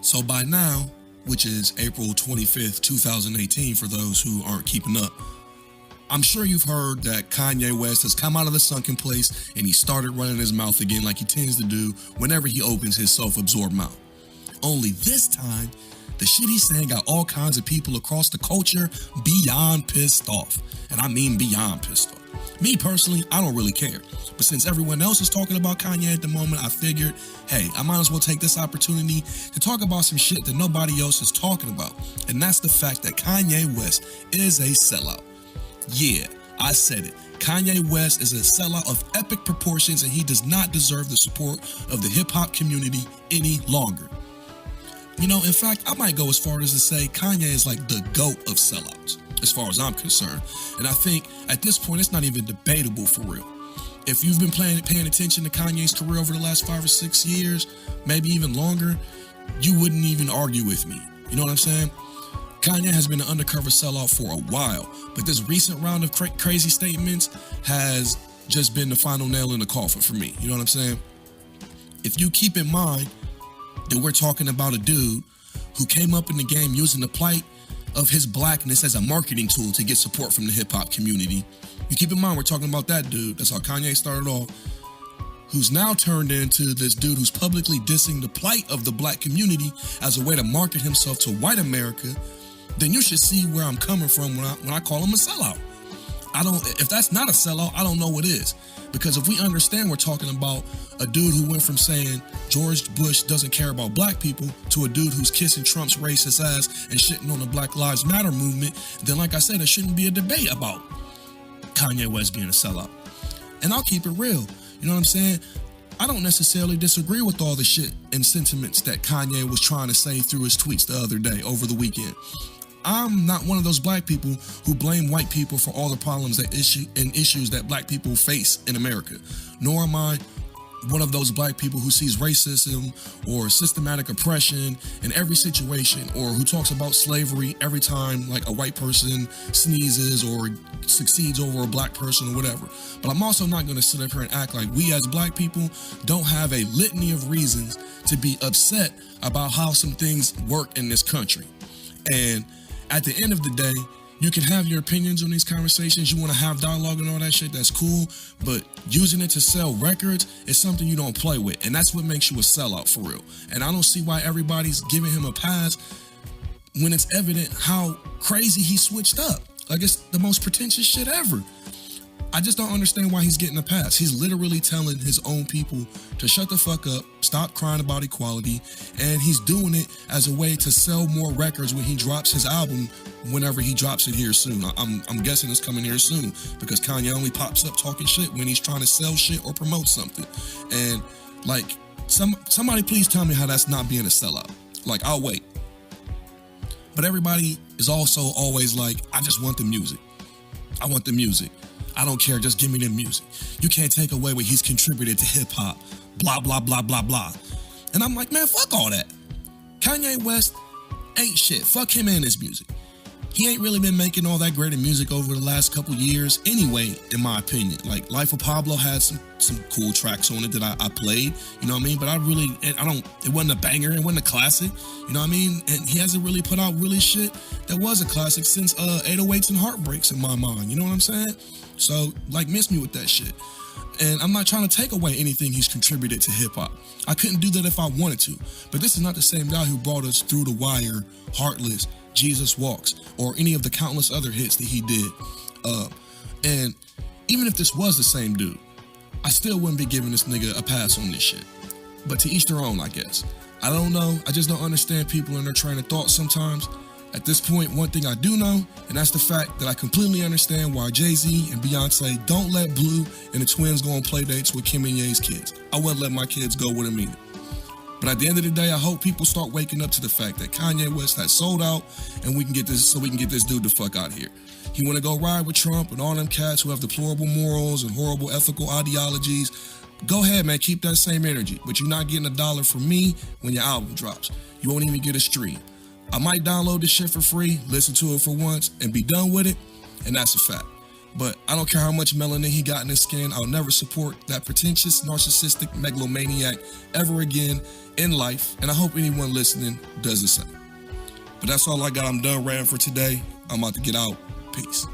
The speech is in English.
So by now, which is April 25th, 2018, for those who aren't keeping up, I'm sure you've heard that Kanye West has come out of the sunken place and he started running his mouth again like he tends to do whenever he opens his self-absorbed mouth. Only this time, the shit he's saying got all kinds of people across the culture beyond pissed off. And I mean beyond pissed off. Me personally, I don't really care. But since everyone else is talking about Kanye at the moment, I figured, hey, I might as well take this opportunity to talk about some shit that nobody else is talking about. And that's the fact that Kanye West is a sellout. Yeah, I said it. Kanye West is a sellout of epic proportions and he does not deserve the support of the hip-hop community any longer. You know, in fact, I might go as far as to say Kanye is like the GOAT of sellouts, as far as I'm concerned. And I think at this point, it's not even debatable for real. If you've been paying attention to Kanye's career over the last 5 or 6 years, maybe even longer, you wouldn't even argue with me. You know what I'm saying? Kanye has been an undercover sellout for a while, but this recent round of crazy statements has just been the final nail in the coffin for me. You know what I'm saying? If you keep in mind that we're talking about a dude who came up in the game using the plight of his blackness as a marketing tool to get support from the hip-hop community. You keep in mind we're talking about that dude, that's how Kanye started off, who's now turned into this dude who's publicly dissing the plight of the black community as a way to market himself to white America. Then you should see where I'm coming from when I call him a sellout. If that's not a sellout, I don't know what is. Because if we understand we're talking about a dude who went from saying George Bush doesn't care about black people to a dude who's kissing Trump's racist ass and shitting on the Black Lives Matter movement, then like I said, there shouldn't be a debate about Kanye West being a sellout. And I'll keep it real. You know what I'm saying? I don't necessarily disagree with all the shit and sentiments that Kanye was trying to say through his tweets the other day over the weekend. I'm not one of those black people who blame white people for all the problems and issues that black people face in America. Nor am I one of those black people who sees racism or systematic oppression in every situation, or who talks about slavery every time like a white person sneezes or succeeds over a black person or whatever. But I'm also not going to sit up here and act like we as black people don't have a litany of reasons to be upset about how some things work in this country. And at the end of the day, you can have your opinions on these conversations. You want to have dialogue and all that shit, that's cool. But using it to sell records is something you don't play with. And that's what makes you a sellout for real. And I don't see why everybody's giving him a pass when it's evident how crazy he switched up. Like, it's the most pretentious shit ever. I just don't understand why he's getting a pass. He's literally telling his own people to shut the fuck up, stop crying about equality, and he's doing it as a way to sell more records when he drops his album, whenever he drops it here soon. I'm guessing it's coming here soon, because Kanye only pops up talking shit when he's trying to sell shit or promote something. And like, somebody please tell me how that's not being a sellout. Like, I'll wait. But everybody is also always like, I just want the music. I want the music. I don't care, just give me the music. You can't take away what he's contributed to hip-hop, blah, blah, blah, blah, blah. And I'm like, man, fuck all that. Kanye West ain't shit. Fuck him and his music. He ain't really been making all that great of music over the last couple years anyway, in my opinion. Like, Life of Pablo had some cool tracks on it that I played, you know what I mean? But it wasn't a banger, it wasn't a classic, you know what I mean? And he hasn't really put out really shit that was a classic since 808s and Heartbreaks in my mind, you know what I'm saying? So, like, miss me with that shit. And I'm not trying to take away anything he's contributed to hip-hop. I couldn't do that if I wanted to. But this is not the same guy who brought us Through the Wire, Heartless, Jesus Walks, or any of the countless other hits that he did. And even if this was the same dude, I still wouldn't be giving this nigga a pass on this shit. But to each their own, I guess. I don't know. I just don't understand people and their train of thought sometimes. At this point, one thing I do know, and that's the fact that I completely understand why Jay-Z and Beyonce don't let Blue and the twins go on play dates with Kim and Ye's kids. I wouldn't let my kids go with them either. But at the end of the day, I hope people start waking up to the fact that Kanye West has sold out, and we can get this dude the fuck out of here. He want to go ride with Trump and all them cats who have deplorable morals and horrible ethical ideologies. Go ahead, man, keep that same energy, but you're not getting $1 from me when your album drops. You won't even get a stream. I might download this shit for free, listen to it for once, and be done with it, and that's a fact. But I don't care how much melanin he got in his skin, I'll never support that pretentious, narcissistic megalomaniac ever again in life, and I hope anyone listening does the same. But that's all I got. I'm done ranting for today. I'm about to get out. Peace.